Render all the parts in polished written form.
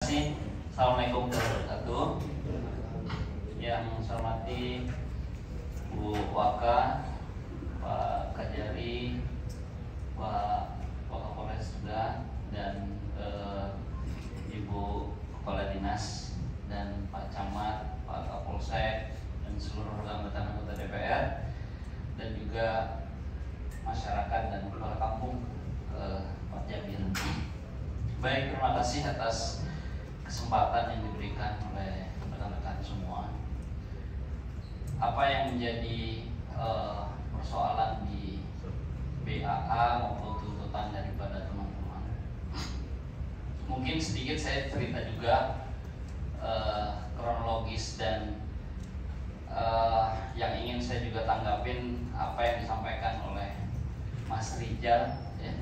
kasih. Assalamualaikum warahmatullahi wabarakatuh. Yang saya hormati Bu Waka, Pak Kajari, Pak Wakapolres juga, dan Ibu Kepala Dinas, dan Pak Camat, Pak Kapolsek, dan seluruh anggota DPR, dan juga masyarakat dan kepala kampung Pak Jabir. Baik, terima kasih atas kesempatan yang diberikan oleh rekan-rekan semua. Apa yang menjadi persoalan di BAA maupun tuntutan daripada teman-teman? Mungkin sedikit saya cerita juga kronologis dan yang ingin saya juga tanggapin apa yang disampaikan oleh Mas Rijal, ya,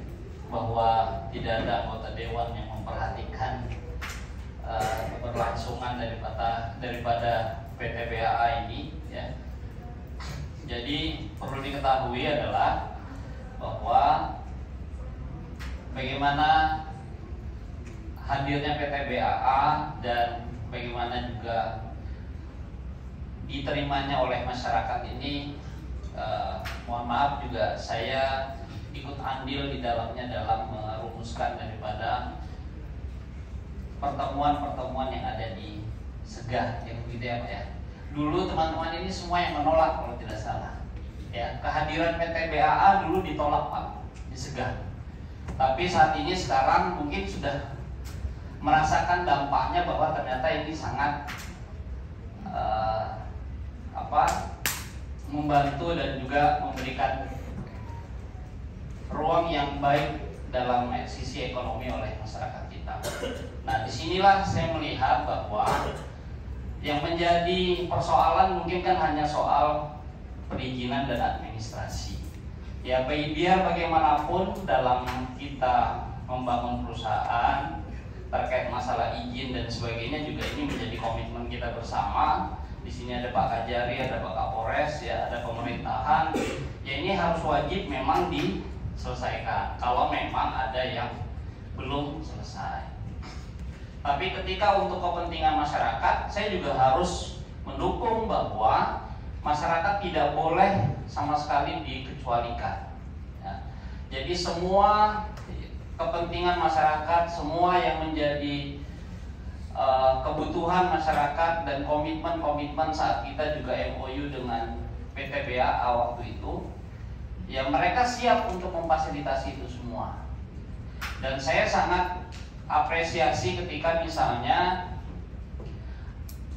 bahwa tidak ada anggota dewan yang memperhatikan keberlangsungan daripada PT BAA ini, ya. Jadi perlu diketahui adalah bahwa bagaimana hadirnya PT BAA dan bagaimana juga diterimanya oleh masyarakat ini, mohon maaf juga saya ikut andil di dalamnya dalam merumuskan daripada pertemuan-pertemuan yang ada di Segah, yang begitu ya Pak ya. Dulu teman-teman ini semua yang menolak kalau tidak salah, ya, kehadiran PT BAA dulu ditolak Pak di Segah. Tapi saat ini sekarang mungkin sudah merasakan dampaknya bahwa ternyata ini sangat membantu dan juga memberikan ruang yang baik dalam sisi ekonomi oleh masyarakat kita. Nah, disinilah saya melihat bahwa yang menjadi persoalan mungkin kan hanya soal perizinan dan administrasi. Ya, biar bagaimanapun dalam kita membangun perusahaan terkait masalah izin dan sebagainya juga ini menjadi komitmen kita bersama. Di sini ada Pak Kajari, ada Pak Kapolres, ya, ada pemerintahan. Ya, ini harus wajib memang diselesaikan kalau memang ada yang belum selesai. Tapi ketika untuk kepentingan masyarakat, saya juga harus mendukung bahwa masyarakat tidak boleh sama sekali dikecualikan, ya. Jadi semua kepentingan masyarakat, semua yang menjadi kebutuhan masyarakat dan komitmen-komitmen saat kita juga MOU dengan PT BAA waktu itu, ya mereka siap untuk memfasilitasi itu semua. Dan saya sangat apresiasi ketika misalnya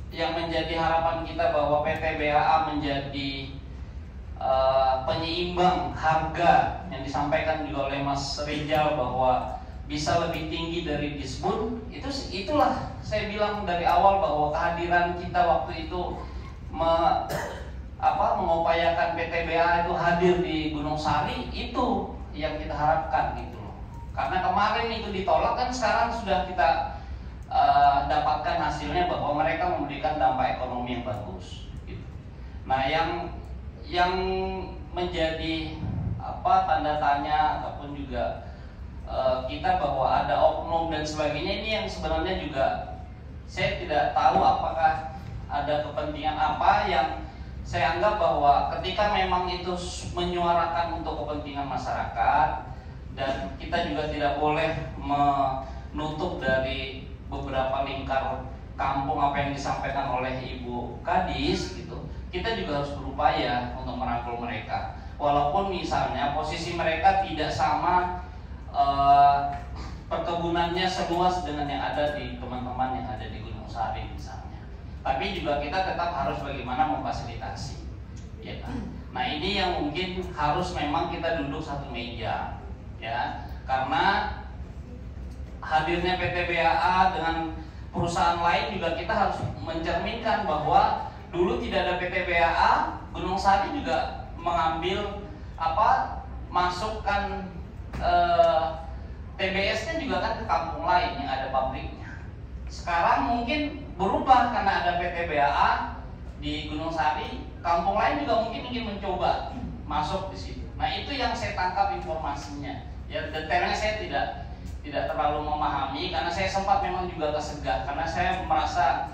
yang menjadi harapan kita bahwa PT BAA menjadi penyeimbang harga yang disampaikan juga oleh Mas Rijal bahwa bisa lebih tinggi dari Disbun. Itulah saya bilang dari awal bahwa kehadiran kita waktu itu mengupayakan PT BAA itu hadir di Gunung Sari, itu yang kita harapkan gitu loh. Karena kemarin itu ditolak, kan sekarang sudah kita dapatkan hasilnya bahwa mereka memberikan dampak ekonomi yang bagus gitu. Nah, yang menjadi tanda tanya ataupun juga kita bahwa ada oknum dan sebagainya, ini yang sebenarnya juga saya tidak tahu apakah ada kepentingan apa yang saya anggap bahwa ketika memang itu menyuarakan untuk kepentingan masyarakat, dan kita juga tidak boleh menutup dari beberapa lingkar kampung apa yang disampaikan oleh Ibu Kadis gitu. Kita juga harus berupaya untuk merangkul mereka, walaupun misalnya posisi mereka tidak sama perkebunannya seluas dengan yang ada di teman-teman yang ada di Gunung Sari misalnya. Tapi juga kita tetap harus bagaimana memfasilitasi, ya kan? Nah, ini yang mungkin harus memang kita duduk satu meja, ya, karena hadirnya PT BAA dengan perusahaan lain juga kita harus mencerminkan bahwa dulu tidak ada PT BAA, Gunung Sari juga mengambil masukkan TBS-nya juga kan ke kampung lain yang ada pabriknya. Sekarang mungkin berubah karena ada PT BAA di Gunung Sari, kampung lain juga mungkin ingin mencoba masuk di situ. Nah, itu yang saya tangkap informasinya. Ya, detailnya saya tidak terlalu memahami, karena saya sempat memang juga kesegah, karena saya merasa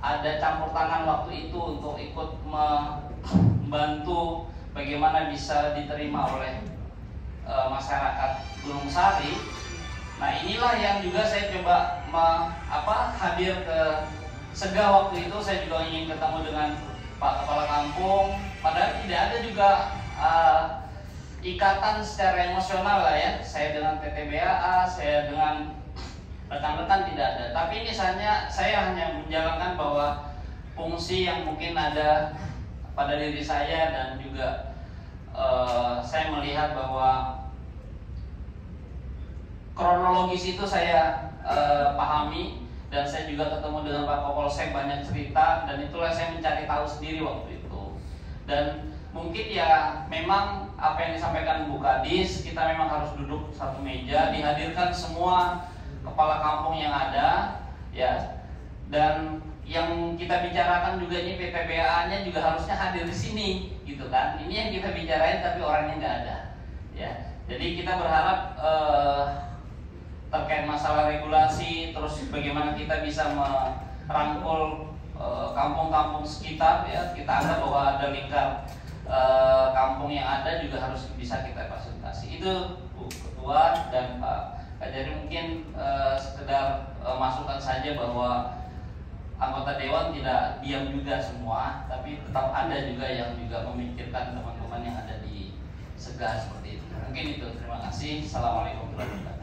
ada campur tangan waktu itu untuk ikut membantu bagaimana bisa diterima oleh masyarakat Gunung Sari. Nah, inilah yang juga saya coba hadir ke Segah waktu itu. Saya juga ingin ketemu dengan Pak Kepala Kampung, padahal tidak ada juga ikatan secara emosional lah ya. Saya dengan PTBAA, saya dengan rekan-rekan tidak ada. Tapi misalnya saya hanya menjalankan bahwa fungsi yang mungkin ada pada diri saya, dan juga saya melihat bahwa kronologis itu saya pahami, dan saya juga ketemu dengan Pak Kapolsek, banyak cerita, dan itulah saya mencari tahu sendiri waktu itu. Dan mungkin ya memang apa yang disampaikan Bu Kadis, kita memang harus duduk satu meja, dihadirkan semua kepala kampung yang ada, ya. Dan yang kita bicarakan juga ini PTBA-nya juga harusnya hadir di sini, gitu kan? Ini yang kita bicarain tapi orangnya nggak ada, ya. Jadi kita berharap terkait masalah regulasi, terus bagaimana kita bisa merangkul kampung-kampung sekitar, ya. Kita anggap bahwa ada lingkar kampung yang ada juga harus bisa kita fasilitasi. Itu Bu Ketua dan Pak Kajari, mungkin sekedar masukan saja bahwa anggota dewan tidak diam juga semua, tapi tetap ada juga yang juga memikirkan teman-teman yang ada di Segah seperti itu. Mungkin itu. Terima kasih. Assalamualaikum warahmatullahi wabarakatuh.